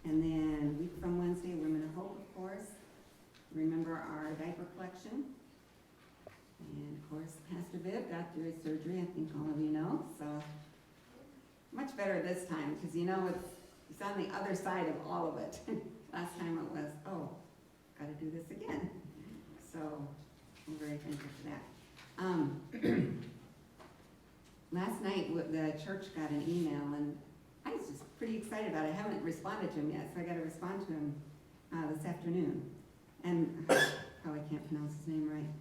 And then a week from Wednesday, Women of Hope, of course. Remember our diaper collection. And of course, Pastor Viv got through his surgery, I think all of you know, so much better this time, because you know it's on the other side of all of it. Last time it was, oh, gotta do this again. So I'm very thankful for that. Last night the church got an email, and I was just pretty excited about it. I haven't responded to him yet, so I gotta respond to him this afternoon. And probably can't pronounce his name right.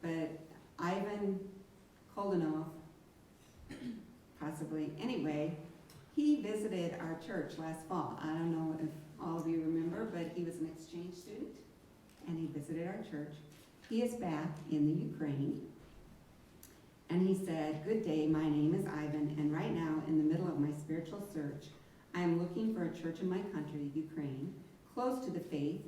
But Ivan Koldanov, possibly. Anyway, he visited our church last fall. I don't know if all of you remember, but he was an exchange student, and he visited our church. He is back in the Ukraine, and he said, "Good day, my name is Ivan, and right now, in the middle of my spiritual search, I am looking for a church in my country, Ukraine, close to the faith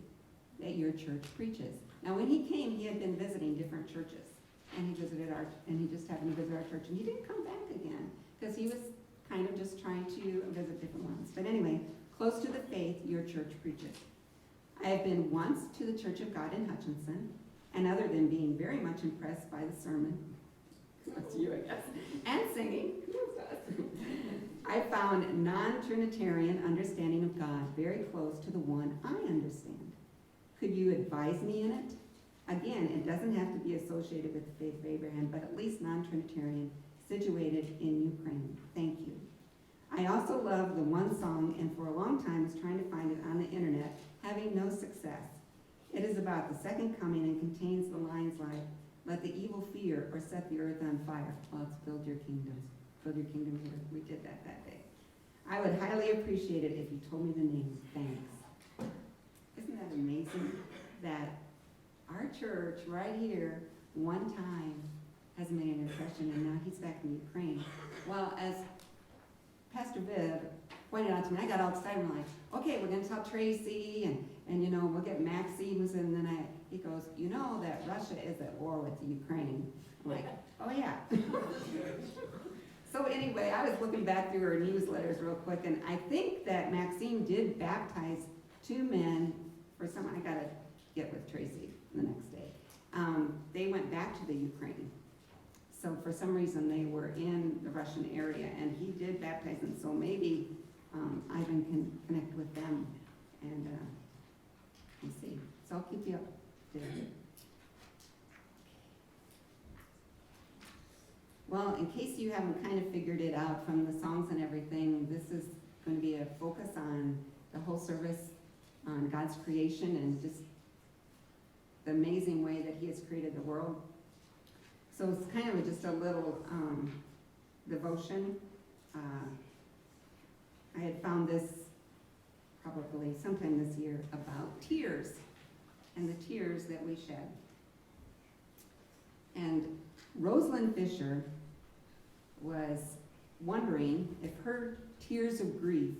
that your church preaches." Now, when he came, he had been visiting different churches, and he just happened to visit our church, and he didn't come back again, because he was kind of just trying to visit different ones. But anyway, close to the faith your church preaches. I have been once to the Church of God in Hutchinson, and other than being very much impressed by the sermon, that's you, I guess, and singing, I found non-Trinitarian understanding of God very close to the one I understand. Could you advise me in it? Again, it doesn't have to be associated with the faith of Abraham, but at least non-Trinitarian, situated in Ukraine. Thank you. I also love the one song, and for a long time was trying to find it on the internet, having no success. It is about the second coming and contains the lines like, "Let the evil fear or set the earth on fire." Well, it's build your kingdom. Build your kingdom here. We did that day. I would highly appreciate it if you told me the name. Thanks. Isn't that amazing that our church right here one time has made an impression, and now he's back in Ukraine? Well, as Pastor Viv pointed out to me, I got all excited. I'm like, okay, we're going to tell Tracy, and you know, we'll get Maxie, who's in, and then he goes, you know that Russia is at war with the Ukraine. I'm like, oh yeah. So anyway, I was looking back through her newsletters real quick, and I think that Maxine did baptize 2 men for someone. I got to get with Tracy the next day. They went back to the Ukraine. So for some reason they were in the Russian area, and he did baptize them. So maybe Ivan can connect with them, and we'll see. So I'll keep you updated. Well, in case you haven't kind of figured it out from the songs and everything, this is going to be a focus on the whole service, on God's creation, and just the amazing way that he has created the world. So it's kind of just a little devotion. I had found this probably sometime this year about tears and the tears that we shed. And Rose-Lynn Fisher was wondering if her tears of grief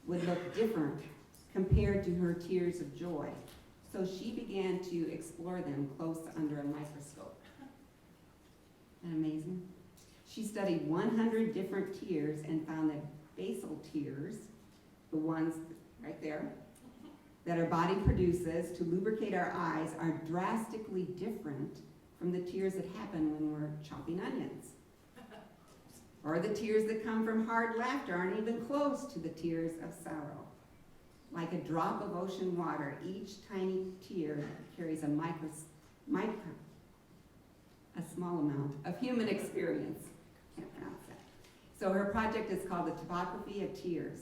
would look different compared to her tears of joy. So she began to explore them close under a microscope. Isn't that amazing? She studied 100 different tears and found that basal tears, the ones right there, that our body produces to lubricate our eyes, are drastically different from the tears that happen when we're chopping onions. Or the tears that come from hard laughter aren't even close to the tears of sorrow. Like a drop of ocean water, each tiny tear carries a small amount of human experience. Can't pronounce that. So her project is called the Topography of Tears.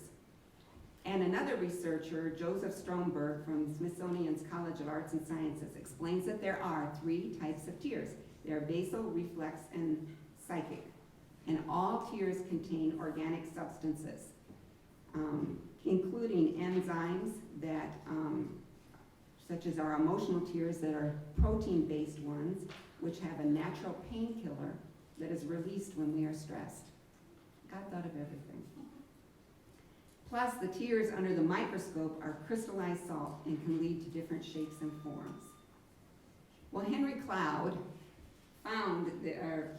And another researcher, Joseph Stromberg from Smithsonian's College of Arts and Sciences, explains that there are 3 types of tears. They are basal, reflex, and psychic. And all tears contain organic substances, including enzymes that, such as our emotional tears that are protein-based ones, which have a natural painkiller that is released when we are stressed. God thought of everything. Plus, the tears under the microscope are crystallized salt and can lead to different shapes and forms. Well, Henry Cloud found,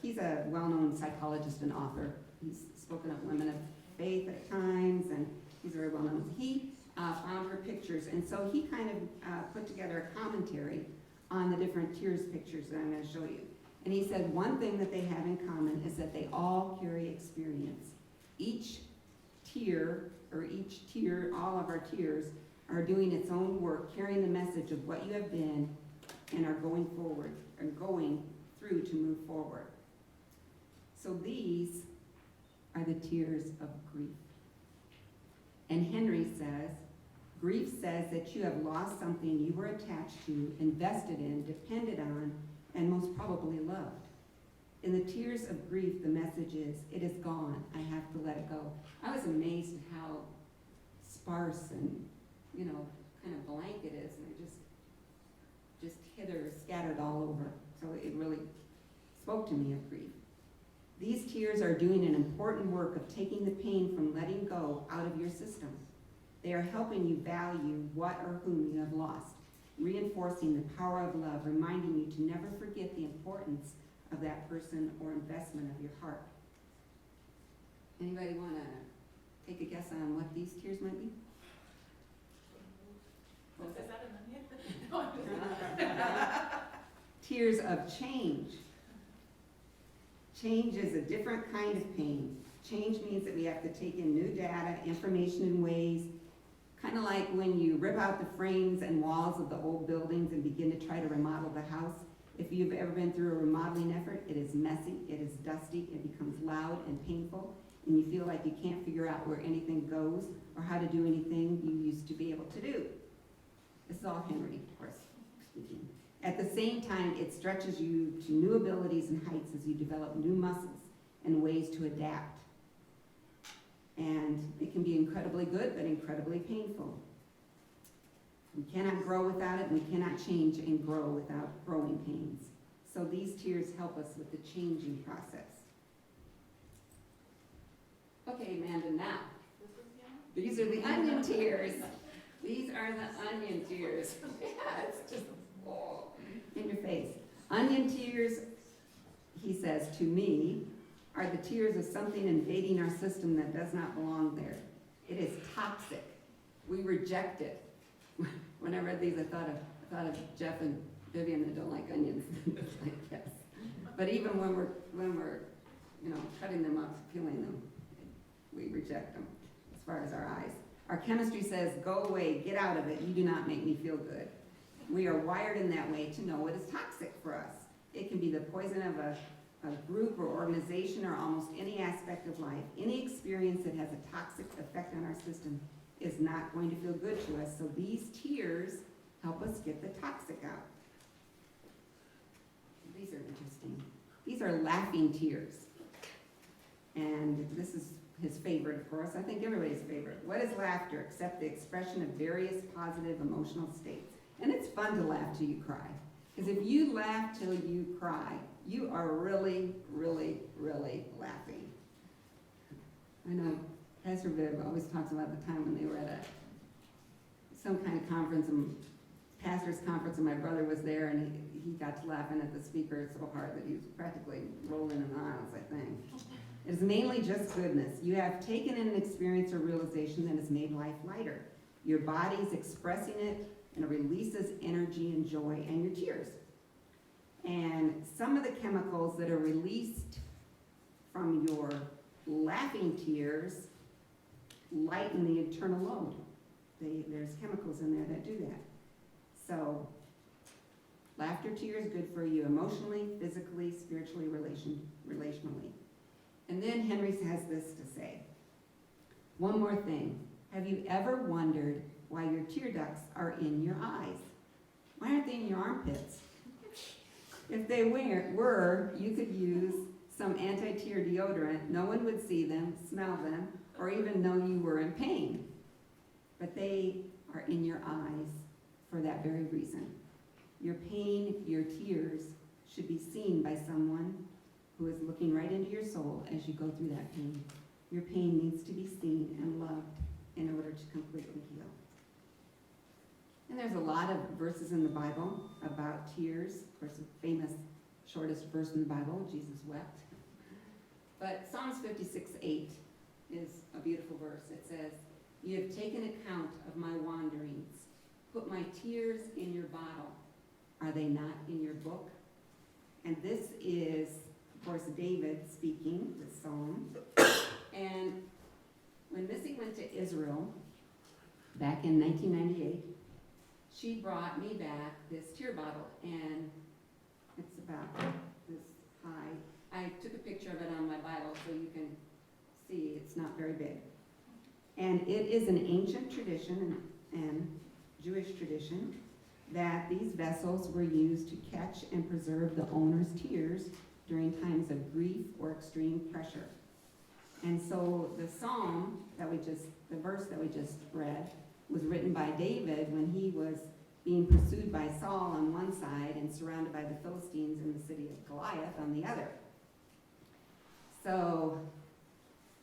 he's a well-known psychologist and author. He's spoken at Women of Faith at times, and he's very well-known. He found her pictures, and so he kind of put together a commentary on the different tears pictures that I'm going to show you. And he said one thing that they have in common is that they all carry experience. Each tear, all of our tears, are doing its own work, carrying the message of what you have been and are going forward, and going through to move forward. So these are the tears of grief. And Henry says, grief says that you have lost something you were attached to, invested in, depended on, and most probably loved. In the tears of grief, the message is, it is gone, I have to let it go. I was amazed at how sparse and, kind of blank it is, and they're just hither, scattered all over. So it really spoke to me of grief. These tears are doing an important work of taking the pain from letting go out of your system. They are helping you value what or whom you have lost, reinforcing the power of love, reminding you to never forget the importance of that person or investment of your heart. Anybody want to take a guess on what these tears might be? Tears of change. Change is a different kind of pain. Change means that we have to take in new data, information in ways, kind of like when you rip out the frames and walls of the old buildings and begin to try to remodel the house. If you've ever been through a remodeling effort, it is messy, it is dusty, it becomes loud and painful, and you feel like you can't figure out where anything goes or how to do anything you used to be able to do. This is all Henry, of course, speaking. At the same time, it stretches you to new abilities and heights as you develop new muscles and ways to adapt. And it can be incredibly good, but incredibly painful. We cannot grow without it, and we cannot change and grow without growing pains. So these tears help us with the changing process. Okay, Amanda, now, these are the onion tears. These are the onion tears. Yeah, it's just in your face. Onion tears, he says, to me, are the tears of something invading our system that does not belong there. It is toxic. We reject it. When I read these, I thought of Jeff and Vivian that don't like onions. Like, yes. But even when we're cutting them up, peeling them, we reject them as far as our eyes. Our chemistry says, go away, get out of it, you do not make me feel good. We are wired in that way to know what is toxic for us. It can be the poison of a group or organization or almost any aspect of life. Any experience that has a toxic effect on our system is not going to feel good to us. So these tears help us get the toxic out. These are interesting. These are laughing tears. And this is his favorite, of course. I think everybody's favorite. What is laughter except the expression of various positive emotional states? And it's fun to laugh till you cry. Because if you laugh till you cry, you are really, really, really laughing. I know Pastor Viv always talks about the time when they were at some kind of conference, pastor's conference, and my brother was there, and he got to laughing at the speaker so hard that he was practically rolling in the aisles, I think. It is mainly just goodness. You have taken in an experience or realization that has made life lighter. Your body's expressing it, and it releases energy and joy and your tears. And some of the chemicals that are released from your laughing tears lighten the internal load. There's chemicals in there that do that. So, laughter tears, good for you emotionally, physically, spiritually, relationally. And then Henry has this to say. One more thing. Have you ever wondered why your tear ducts are in your eyes? Why aren't they in your armpits? If they were, you could use some anti-tear deodorant. No one would see them, smell them, or even know you were in pain. But they are in your eyes for that very reason. Your pain, your tears, should be seen by someone who is looking right into your soul as you go through that pain. Your pain needs to be seen and loved in order to completely heal. And there's a lot of verses in the Bible about tears. Of course, the famous shortest verse in the Bible, Jesus wept. But Psalms 56:8 is a beautiful verse. It says, You have taken account of my wanderings. Put my tears in your bottle. Are they not in your book? And this is, of course, David speaking this psalm. And when Missy went to Israel back in 1998, she brought me back this tear bottle, and it's about this high. I took a picture of it on my Bible so you can see it's not very big. And it is an ancient tradition and Jewish tradition that these vessels were used to catch and preserve the owner's tears during times of grief or extreme pressure. And so the verse that we just read was written by David when he was being pursued by Saul on one side and surrounded by the Philistines in the city of Goliath on the other. So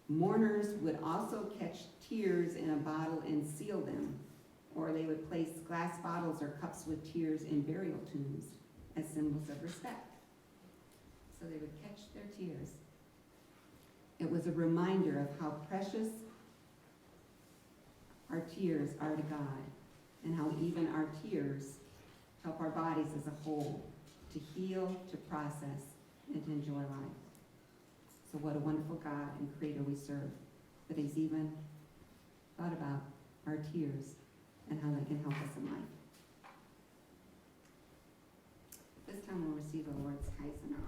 mourners would also catch tears in a bottle and seal them, or they would place glass bottles or cups with tears in burial tombs as symbols of respect. So they would catch their tears. It was a reminder of how precious our tears are to God, and how even our tears help our bodies as a whole to heal, to process, and to enjoy life. So what a wonderful God and Creator we serve, that He's even thought about our tears and how they can help us in life. This time we'll receive the Lord's tithes in our